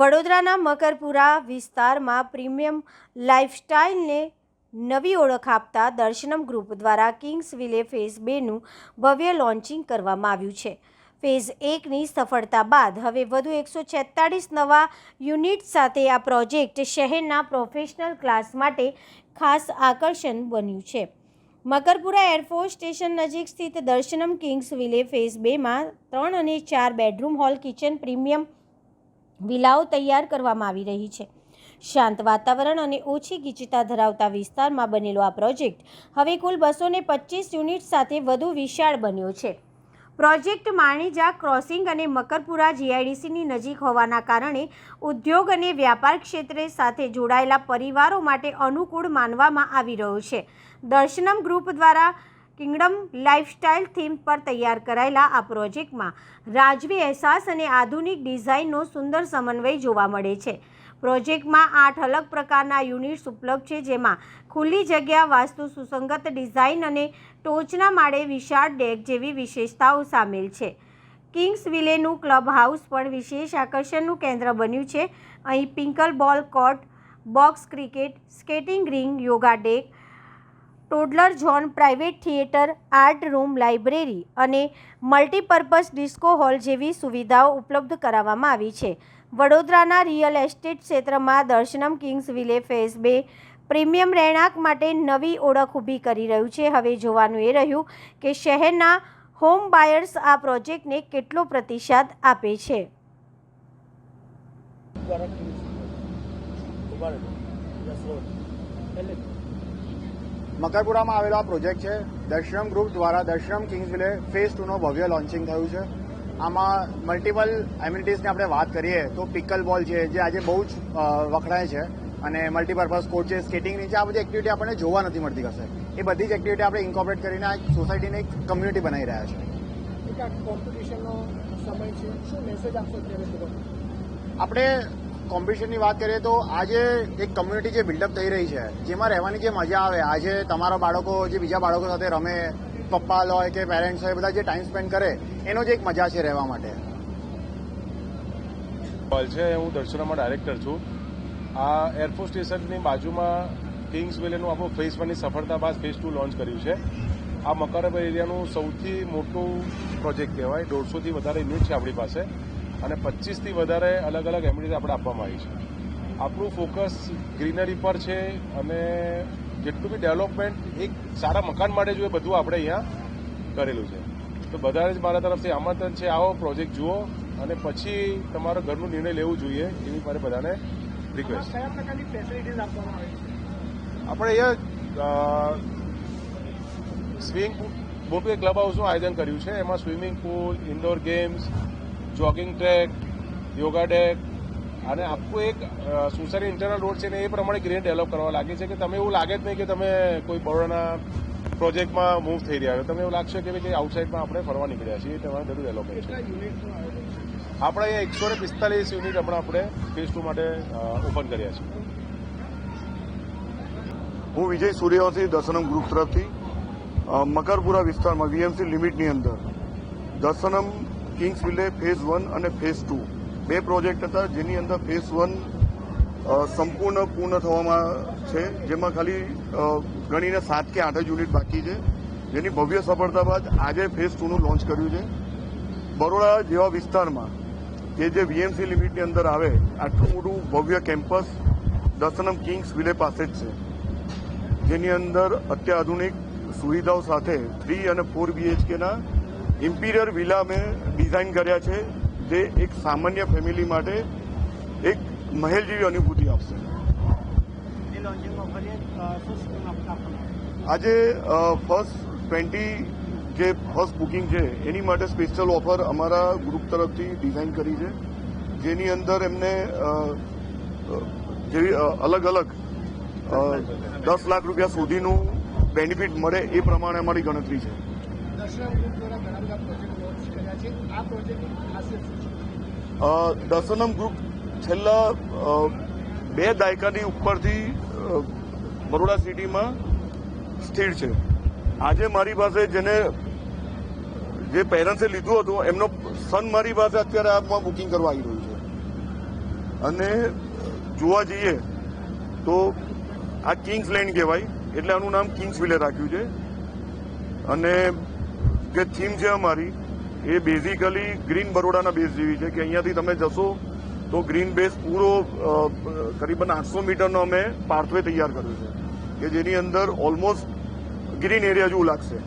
વડોદરાના મકરપુરા વિસ્તારમાં પ્રીમિયમ લાઇફસ્ટાઇલને નવી ઓળખ આપતા દર્શનમ ગ્રુપ દ્વારા કિંગ્સવિલે ફેઝ 2નું ભવ્ય લોન્ચિંગ કરવામાં આવ્યું છે। ફેઝ 1ની સફળતા બાદ હવે વધુ 146 નવા યુનિટ સાથે આ પ્રોજેક્ટ શહેરના પ્રોફેશનલ ક્લાસ માટે ખાસ આકર્ષણ બન્યું છે। મકરપુરા એરફોર્સ સ્ટેશન નજીક સ્થિત દર્શનમ કિંગ્સવિલે ફેઝ 2માં 3 અને 4 બેડરૂમ હોલ કિચન પ્રીમિયમ વિલાઓ તૈયાર કરવામાં આવી રહી છે। શાંત વાતાવરણ અને ઓછી ગીચતા ધરાવતા વિસ્તારમાં બનેલો આ પ્રોજેક્ટ હવે કુલ 225 યુનિટ સાથે વધુ વિશાળ બન્યો છે। પ્રોજેક્ટ માણીજા ક્રોસિંગ અને મકરપુરા જીઆઈડીસીની નજીક હોવાના કારણે ઉદ્યોગ અને વ્યાપાર ક્ષેત્રે સાથે જોડાયેલા પરિવારો માટે અનુકૂળ માનવામાં આવી રહ્યો છે। દર્શનમ ગ્રુપ દ્વારા કિંગડમ લાઇફસ્ટાઇલ થીમ પર તૈયાર કરાયેલા આ પ્રોજેક્ટમાં રાજવી અહેસાસ અને આધુનિક ડિઝાઇનનો સુંદર સમન્વય જોવા મળે છે। પ્રોજેક્ટમાં 8 અલગ પ્રકારના યુનિટ્સ ઉપલબ્ધ છે, જેમાં ખુલ્લી જગ્યા, વાસ્તુ સુસંગત ડિઝાઇન અને ટોચના માળે વિશાળ ડેક જેવી વિશેષતાઓ સામેલ છે। કિંગ્સવિલેનું ક્લબ હાઉસ પણ વિશેષ આકર્ષણનું કેન્દ્ર બન્યું છે। અહીં pickleball court, box cricket, skating ring, yoga deck, toddler zone, private theatre, art room, library અને મલ્ટીપર્પઝ ડિસ્કો હોલ જેવી સુવિધાઓ ઉપલબ્ધ કરાવવામાં આવી છે। વડોદરાના રિયલ એસ્ટેટ ક્ષેત્રમાં દર્શનમ કિંગ્સવિલે ફેઝ 2 પ્રીમિયમ રહેણાંક માટે નવી ઓળખ ઊભી કરી રહ્યું છે। હવે જોવાનું એ રહ્યું કે શહેરના હોમ બાયર્સ આ પ્રોજેક્ટને કેટલો પ્રતિસાદ આપે છે। મકરપુરામાં આવેલો આ પ્રોજેક્ટ છે દર્શનમ ગ્રુપ દ્વારા દર્શનમ કિંગ્સવિલે ફેઝ 2નો ભવ્ય લોન્ચિંગ થયું છે। આમાં મલ્ટિપલ એમ્યુનિટીઝની આપણે વાત કરીએ તો પિકલ બોલ છે, જે આજે બહુ જ વખણાય છે, અને મલ્ટીપર્પઝ કોર્ટ છે, સ્કેટિંગની છે, આ બધી એક્ટિવિટી આપણને જોવા નથી મળતી કશે। એ બધી જ એક્ટિવિટી આપણે ઇન્કોર્પોરેટ કરીને આ સોસાયટીને એક કમ્યુનિટી બનાવી રહ્યા છે। કોમ્પિટિશનનો સમય છે, શું મેસેજ આપશો આપણે કોમ્પિટિશનની વાત કરીએ તો આજે એક કમ્યુનિટી જે બિલ્ડઅપ થઈ રહી છે, જેમાં રહેવાની જે મજા આવે, આજે તમારા બાળકો જે બીજા બાળકો સાથે રમે, પપ્પા હોય કે પેરેન્ટ્સ હોય, બધા જે ટાઈમ સ્પેન્ડ કરે, એનો જે એક મજા છે રહેવા માટે। હું દર્શનમમાં ડાયરેક્ટર છું। આ એરફોર્સ સ્ટેશનની બાજુમાં કિંગ્સવિલેનું આપણું ફેઝ 1ની સફળતા બાદ ફેઝ 2 લોન્ચ કર્યું છે। આ મકરપુરા એરિયાનું સૌથી મોટું પ્રોજેક્ટ કહેવાય। 150થી વધારે યુનિટ છે આપણી પાસે, અને 25થી વધારે અલગ અલગ એમ્યુનિટીઝ આપણે આપવામાં આવી છે। આપણું ફોકસ ગ્રીનરી પર છે, અને જેટલું બી ડેવલપમેન્ટ એક સારા મકાન માટે જોઈએ, બધું આપણે અહીંયા કરેલું છે। તો બધા જ મારા તરફથી આમંત્રણ છે, આવો પ્રોજેક્ટ જુઓ અને પછી તમારા ઘરનું નિર્ણય લેવું જોઈએ, એવી મારે બધાને રિક્વેસ્ટ। કયા પ્રકારની ફેસિલિટીઝ આપવામાં આવે છે? આપણે અહીંયા સ્વિમિંગ પુલ, મોટું એક ક્લબ હાઉસનું આયોજન કર્યું છે। એમાં swimming pool, indoor games, jogging track, yoga deck, અને આખું એક સોસાયટી ઇન્ટરનલ રોડ છે ને એ પ્રમાણે ગ્રીન ડેવલપ કરવા લાગી છે કે તમે એવું લાગે જ નહીં કે તમે કોઈ બરોડાના પ્રોજેક્ટમાં મૂવ થઈ રહ્યા છો। તમે એવું લાગશે કે ભાઈ આઉટસાઇડમાં આપણે ફરવા નીકળ્યા છીએ, તમારે બધું ડેવલપમેન્ટ છે। આપણે અહીંયા 145 યુનિટ આપણે ફેઝ 2 માટે ઓપન કર્યા છે। હું વિજય સૂર્યવંશી, દર્શનમ ગ્રુપ તરફથી મકરપુરા વિસ્તારમાં વીએમસી લિમિટની અંદર દર્શનમ કિંગ્સવિલે ફેઝ 1 અને ફેઝ 2 બે પ્રોજેક્ટ હતા, જેની અંદર ફેઝ 1 સંપૂર્ણ પૂર્ણ થવામાં છે, જેમાં ખાલી ગણીને 7 કે 8 યુનિટ બાકી છે, જેની ભવ્ય સફળતા બાદ આજે ફેઝ 2નું લોન્ચ કર્યું છે। બરોડા જેવા વિસ્તારમાં કે જે વીએમસી લિમિટની અંદર આવે, આટલું મોટું ભવ્ય કેમ્પસ દર્શનમ કિંગ્સવિલે પાસે જ છે, જેની અંદર અત્યાધુનિક સુવિધાઓ સાથે 3 અને 4 બીએચકેના ઇમ્પિરિયર વિલા અમે ડિઝાઇન કર્યા છે, જે એક સામાન્ય ફેમિલી માટે એક મહેલ જેવી અનુભૂતિ આપશે। આજે ફર્સ્ટ 20 જે ફર્સ્ટ બુકિંગ છે એની માટે સ્પેશિયલ ઓફર અમારા ગ્રુપ તરફથી ડિઝાઇન કરી છે, જેની અંદર એમને જેવી અલગ અલગ 10 લાખ રૂપિયા સુધીનું બેનિફિટ મળે એ પ્રમાણે અમારી ગણતરી છે। દર્શનમ ગ્રુપ છેલ્લા 2 દાયકાની ઉપરથી બરોડા સિટીમાં સ્થિર છે। આજે મારી પાસે જે પેરેન્ટ્સે લીધું હતું, એમનો સન મારી પાસે અત્યારે આમાં બુકિંગ કરવા આવી રહ્યું છે। અને જોવા જઈએ તો આ કિંગ્સ લેન્ડ કહેવાય, એટલે આનું નામ કિંગ્સ વિલે રાખ્યું છે. અને જે થીમ છે અમારી એ બેઝિકલી ગ્રીન બરોડાના બેઝ જેવી છે કે અહીંયાથી તમે જશો તો ગ્રીન બેઝ પૂરો કરીબન 800 મીટરનો અમે પાથવે તૈયાર કર્યો છે કે જેની અંદર ઓલમોસ્ટ ગ્રીન એરિયા જેવું લાગશે.